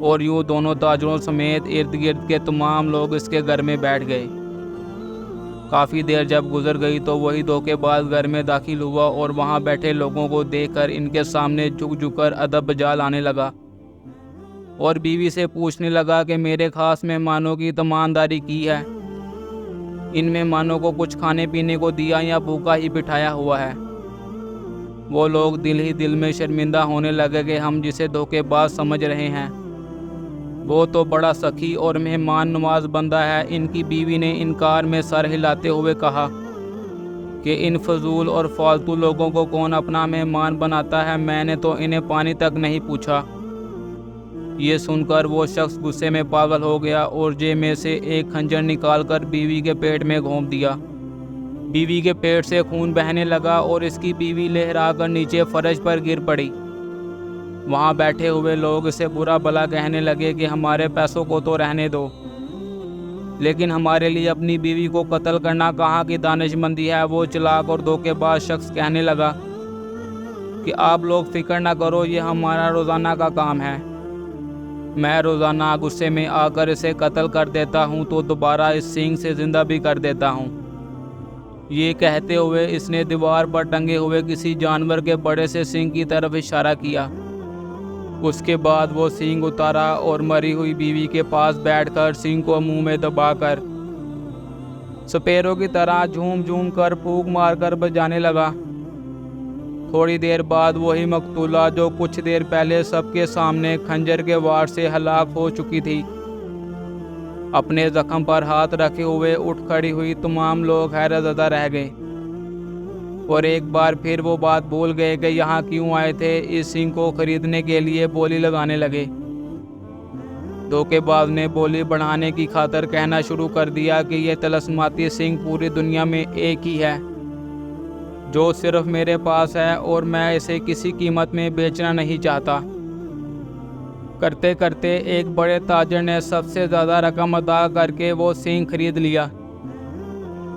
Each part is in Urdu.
اور یوں دونوں تاجروں سمیت ارد گرد کے تمام لوگ اس کے گھر میں بیٹھ گئے۔ کافی دیر جب گزر گئی تو وہی دھوکے باز گھر میں داخل ہوا اور وہاں بیٹھے لوگوں کو دیکھ کر ان کے سامنے جھک جھک کر ادب بجا لانے لگا اور بیوی سے پوچھنے لگا کہ میرے خاص مہمانوں کی تمانداری کی ہے، ان مہمانوں کو کچھ کھانے پینے کو دیا یا بھوکا ہی بٹھایا ہوا ہے؟ وہ لوگ دل ہی دل میں شرمندہ ہونے لگے کہ ہم جسے دھوکے باز سمجھ رہے ہیں وہ تو بڑا سخی اور مہمان نواز بندہ ہے۔ ان کی بیوی نے انکار میں سر ہلاتے ہوئے کہا کہ ان فضول اور فالتو لوگوں کو کون اپنا مہمان بناتا ہے، میں نے تو انہیں پانی تک نہیں پوچھا۔ یہ سن کر وہ شخص غصے میں پاگل ہو گیا اور جیب میں سے ایک خنجر نکال کر بیوی کے پیٹ میں گھونپ دیا۔ بیوی کے پیٹ سے خون بہنے لگا اور اس کی بیوی لہرا کر نیچے فرش پر گر پڑی۔ وہاں بیٹھے ہوئے لوگ اسے برا بھلا کہنے لگے کہ ہمارے پیسوں کو تو رہنے دو، لیکن ہمارے لیے اپنی بیوی کو قتل کرنا کہاں کی دانش مندی ہے۔ وہ چلاک اور دھوکے باز شخص کہنے لگا کہ آپ لوگ فکر نہ کرو، یہ ہمارا روزانہ کا کام ہے۔ میں روزانہ غصے میں آ کر اسے قتل کر دیتا ہوں تو دوبارہ اس سینگ سے زندہ بھی کر دیتا ہوں۔ یہ کہتے ہوئے اس نے دیوار پر ٹنگے ہوئے کسی جانور کے بڑے سے سینگ کی طرف اشارہ کیا۔ اس کے بعد وہ سینگ اتارا اور مری ہوئی بیوی کے پاس بیٹھ کر سینگ کو منہ میں دبا کر سپیروں کی طرح جھوم جھوم کر پھونک مار کر بجانے لگا۔ تھوڑی دیر بعد وہی مقتولہ جو کچھ دیر پہلے سب کے سامنے خنجر کے وار سے ہلاک ہو چکی تھی، اپنے زخم پر ہاتھ رکھے ہوئے اٹھ کھڑی ہوئی۔ تمام لوگ حیرت زدہ رہ گئے اور ایک بار پھر وہ بات بھول گئے کہ یہاں کیوں آئے تھے۔ اس سینگ کو خریدنے کے لیے بولی لگانے لگے۔ دھوکے باز نے بولی بڑھانے کی خاطر کہنا شروع کر دیا کہ یہ طلسماتی سینگ پوری دنیا میں ایک ہی ہے جو صرف میرے پاس ہے اور میں اسے کسی قیمت میں بیچنا نہیں چاہتا۔ کرتے کرتے ایک بڑے تاجر نے سب سے زیادہ رقم ادا کر کے وہ سینگ خرید لیا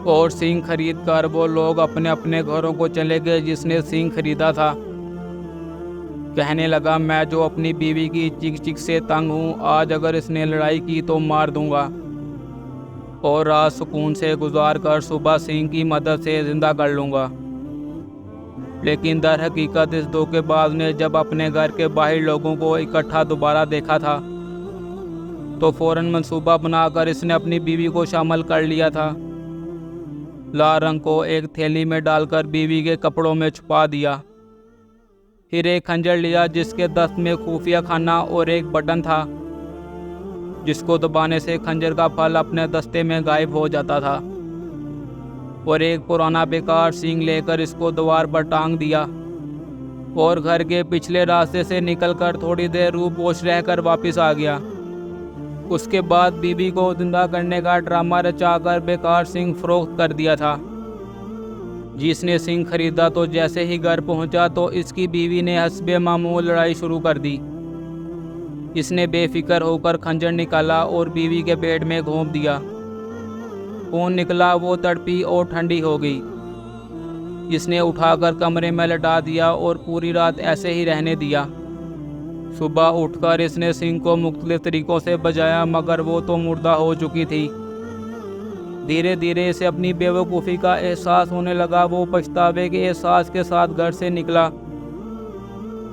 اور سینگ خرید کر وہ لوگ اپنے اپنے گھروں کو چلے گئے جس نے سینگ خریدا تھا۔ کہنے لگا میں جو اپنی بیوی کی چیخ چیخ سے تنگ ہوں، آج اگر اس نے لڑائی کی تو مار دوں گا اور رات سکون سے گزار کر صبح سینگ کی مدد سے زندہ کر لوں گا۔ لیکن در حقیقت اس دھوکے باز نے جب اپنے گھر کے باہر لوگوں کو اکٹھا دوبارہ دیکھا تھا تو فوراً منصوبہ بنا کر اس نے اپنی بیوی کو شامل کر لیا تھا۔ لال رنگ کو ایک تھیلی میں ڈال کر بیوی کے کپڑوں میں چھپا دیا، پھر ایک خنجر لیا جس کے دست میں خفیہ خانہ اور ایک بٹن تھا جس کو دبانے سے خنجر کا پھل اپنے دستے میں غائب ہو جاتا تھا، اور ایک پرانا بیکار سینگ لے کر اس کو دیوار پر ٹانگ دیا اور گھر کے پچھلے راستے سے نکل کر تھوڑی دیر روح پوش رہ کر واپس آ گیا۔ اس کے بعد بیوی کو زندہ کرنے کا ڈرامہ رچا کر بیکار سینگ فروخت کر دیا تھا۔ جس نے سینگ خریدا تو جیسے ہی گھر پہنچا تو اس کی بیوی نے حسب معمول لڑائی شروع کر دی۔ اس نے بے فکر ہو کر خنجر نکالا اور بیوی کے پیٹ میں گھونپ دیا۔ خون نکلا، وہ تڑپی اور ٹھنڈی ہو گئی۔ اس نے اٹھا کر کمرے میں لٹا دیا اور پوری رات ایسے ہی رہنے دیا۔ صبح اٹھ کر اس نے سینگ کو مختلف طریقوں سے بجایا مگر وہ تو مردہ ہو چکی تھی۔ دھیرے دھیرے اسے اپنی بے وقوفی کا احساس ہونے لگا۔ وہ پچھتاوے کے احساس کے ساتھ گھر سے نکلا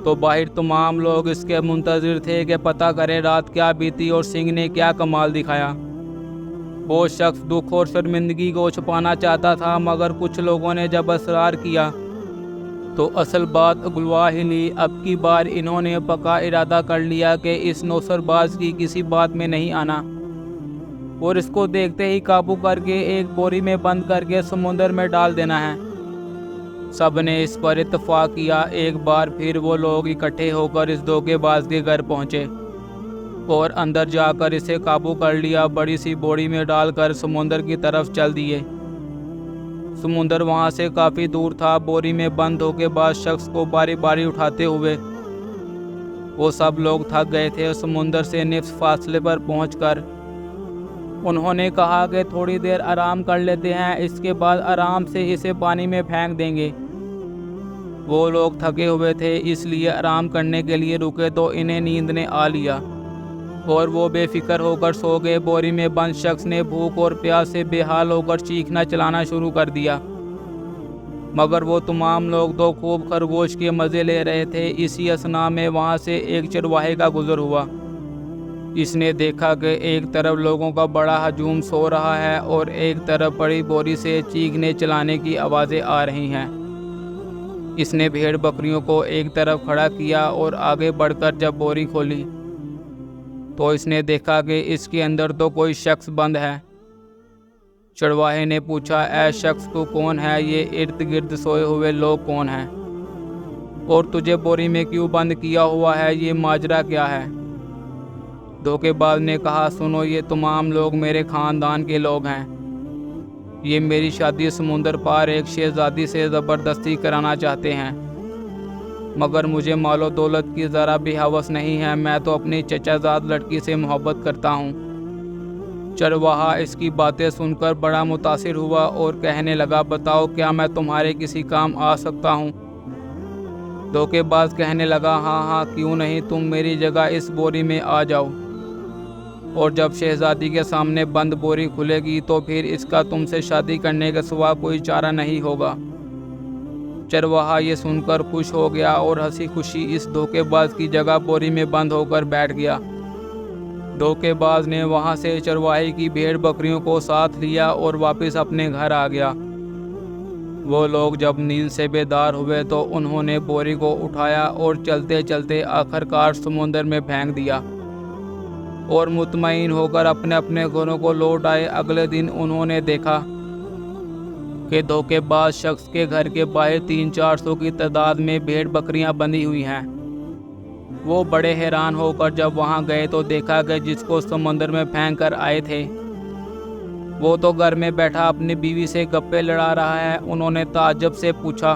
تو باہر تمام لوگ اس کے منتظر تھے کہ پتہ کرے رات کیا بیتی اور سینگ نے کیا کمال دکھایا۔ وہ شخص دکھ اور شرمندگی کو چھپانا چاہتا تھا مگر کچھ لوگوں نے جب اصرار کیا تو اصل بات اگلوا ہی لی۔ اب کی بار انہوں نے پکا ارادہ کر لیا کہ اس نوسر باز کی کسی بات میں نہیں آنا اور اس کو دیکھتے ہی قابو کر کے ایک بوری میں بند کر کے سمندر میں ڈال دینا ہے۔ سب نے اس پر اتفاق کیا۔ ایک بار پھر وہ لوگ اکٹھے ہو کر اس دھوکے باز کے گھر پہنچے اور اندر جا کر اسے قابو کر لیا۔ بڑی سی بوری میں ڈال کر سمندر کی طرف چل دیے۔ سمندر وہاں سے کافی دور تھا۔ بوری میں بند دھوکے باز شخص کو باری باری اٹھاتے ہوئے وہ سب لوگ تھک گئے تھے۔ سمندر سے نصف فاصلے پر پہنچ کر انہوں نے کہا کہ تھوڑی دیر آرام کر لیتے ہیں، اس کے بعد آرام سے اسے پانی میں پھینک دیں گے۔ وہ لوگ تھکے ہوئے تھے اس لیے آرام کرنے کے لیے رکے تو انہیں نیند نے آ لیا۔ اور وہ بے فکر ہو کر سو گئے۔ بوری میں بند شخص نے بھوک اور پیاس سے بے حال ہو کر چیخنا چلانا شروع کر دیا، مگر وہ تمام لوگ تو خوب خرگوش کے مزے لے رہے تھے۔ اسی اثناء میں وہاں سے ایک چرواہے کا گزر ہوا۔ اس نے دیکھا کہ ایک طرف لوگوں کا بڑا ہجوم سو رہا ہے اور ایک طرف بڑی بوری سے چیخنے چلانے کی آوازیں آ رہی ہیں۔ اس نے بھیڑ بکریوں کو ایک طرف کھڑا کیا اور آگے بڑھ کر جب بوری کھولی تو اس نے دیکھا کہ اس کے اندر تو کوئی شخص بند ہے۔ چرواہے نے پوچھا، اے شخص تو کون ہے؟ یہ ارد گرد سوئے ہوئے لوگ کون ہیں؟ اور تجھے بوری میں کیوں بند کیا ہوا ہے؟ یہ ماجرا کیا ہے؟ دھوکے باز نے کہا، سنو، یہ تمام لوگ میرے خاندان کے لوگ ہیں۔ یہ میری شادی سمندر پار ایک شہزادی سے زبردستی کرانا چاہتے ہیں، مگر مجھے مال و دولت کی ذرا بھی ہوس نہیں ہے۔ میں تو اپنی چچا زاد لڑکی سے محبت کرتا ہوں۔ چرواہا اس کی باتیں سن کر بڑا متاثر ہوا اور کہنے لگا، بتاؤ، کیا میں تمہارے کسی کام آ سکتا ہوں؟ دھوکے باز کہنے لگا، ہاں ہاں، کیوں نہیں، تم میری جگہ اس بوری میں آ جاؤ، اور جب شہزادی کے سامنے بند بوری کھلے گی تو پھر اس کا تم سے شادی کرنے کے سوا کوئی چارہ نہیں ہوگا۔ چرواہا یہ سن کر خوش ہو گیا اور ہنسی خوشی اس دھوکے باز کی جگہ بوری میں بند ہو کر بیٹھ گیا۔ دھوکے باز نے وہاں سے چرواہے کی بھیڑ بکریوں کو ساتھ لیا اور واپس اپنے گھر آ گیا۔ وہ لوگ جب نیند سے بیدار ہوئے تو انہوں نے بوری کو اٹھایا اور چلتے چلتے آخر کار سمندر میں پھینک دیا اور مطمئن ہو کر اپنے اپنے گھروں کو لوٹ آئے۔ اگلے دن انہوں نے دیکھا کہ دھوکے باز شخص کے گھر کے باہر 300-400 کی تعداد میں بھیڑ بکریاں بندھی ہوئی ہیں۔ وہ بڑے حیران ہو کر جب وہاں گئے تو دیکھا کہ جس کو سمندر میں پھینک کر آئے تھے وہ تو گھر میں بیٹھا اپنی بیوی سے گپے لڑا رہا ہے۔ انہوں نے تعجب سے پوچھا،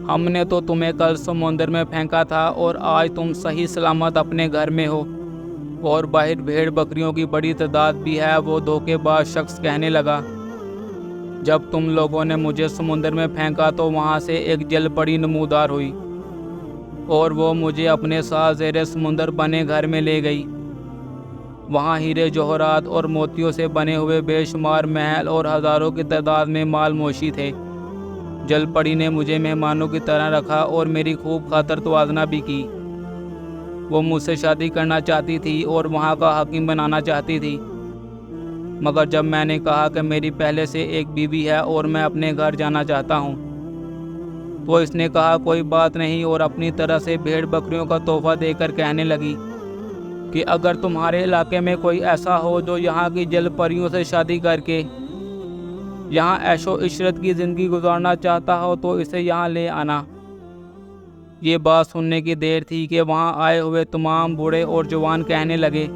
ہم نے تو تمہیں کل سمندر میں پھینکا تھا اور آج تم صحیح سلامت اپنے گھر میں ہو اور باہر بھیڑ بکریوں کی بڑی تعداد بھی ہے۔ وہ دھوکے باز شخص کہنے لگا، جب تم لوگوں نے مجھے سمندر میں پھینکا تو وہاں سے ایک جل پری نمودار ہوئی اور وہ مجھے اپنے ساتھ زیر سمندر بنے گھر میں لے گئی۔ وہاں ہیرے جوہرات اور موتیوں سے بنے ہوئے بے شمار محل اور ہزاروں کی تعداد میں مال مویشی تھے۔ جل پری نے مجھے مہمانوں کی طرح رکھا اور میری خوب خاطر توازنہ بھی کی۔ وہ مجھ سے شادی کرنا چاہتی تھی اور وہاں کا حاکم بنانا چاہتی تھی، مگر جب میں نے کہا کہ میری پہلے سے ایک بیوی ہے اور میں اپنے گھر جانا چاہتا ہوں تو اس نے کہا کوئی بات نہیں، اور اپنی طرح سے بھیڑ بکریوں کا تحفہ دے کر کہنے لگی کہ اگر تمہارے علاقے میں کوئی ایسا ہو جو یہاں کی جل پریوں سے شادی کر کے یہاں عیش و عشرت کی زندگی گزارنا چاہتا ہو تو اسے یہاں لے آنا۔ یہ بات سننے کی دیر تھی کہ وہاں آئے ہوئے تمام بوڑھے اور جوان کہنے لگے،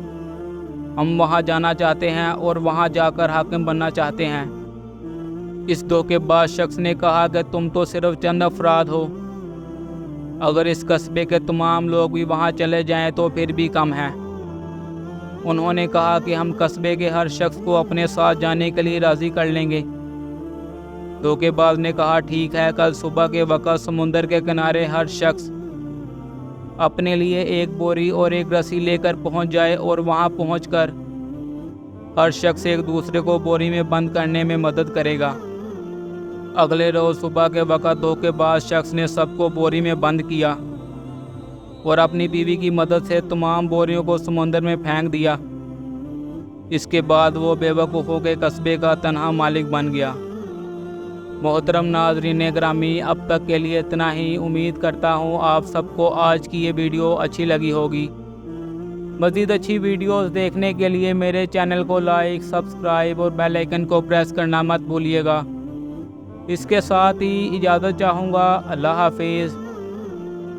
ہم وہاں جانا چاہتے ہیں اور وہاں جا کر حاکم بننا چاہتے ہیں۔ اس دھوکے باز شخص نے کہا کہ تم تو صرف چند افراد ہو، اگر اس قصبے کے تمام لوگ بھی وہاں چلے جائیں تو پھر بھی کم ہیں۔ انہوں نے کہا کہ ہم قصبے کے ہر شخص کو اپنے ساتھ جانے کے لیے راضی کر لیں گے۔ دھوکے باز نے کہا، ٹھیک ہے، کل صبح کے وقت سمندر کے کنارے ہر شخص اپنے لیے ایک بوری اور ایک رسی لے کر پہنچ جائے اور وہاں پہنچ کر ہر شخص ایک دوسرے کو بوری میں بند کرنے میں مدد کرے گا۔ اگلے روز صبح کے وقت دھوکے باز شخص نے سب کو بوری میں بند کیا اور اپنی بیوی کی مدد سے تمام بوریوں کو سمندر میں پھینک دیا۔ اس کے بعد وہ بے وقوفوں کے قصبے کا تنہا مالک بن گیا۔ محترم ناظرین گرامی، اب تک کے لیے اتنا ہی۔ امید کرتا ہوں آپ سب کو آج کی یہ ویڈیو اچھی لگی ہوگی۔ مزید اچھی ویڈیوز دیکھنے کے لیے میرے چینل کو لائک، سبسکرائب اور بیل آئیکن کو پریس کرنا مت بھولیے گا۔ اس کے ساتھ ہی اجازت چاہوں گا۔ اللہ حافظ۔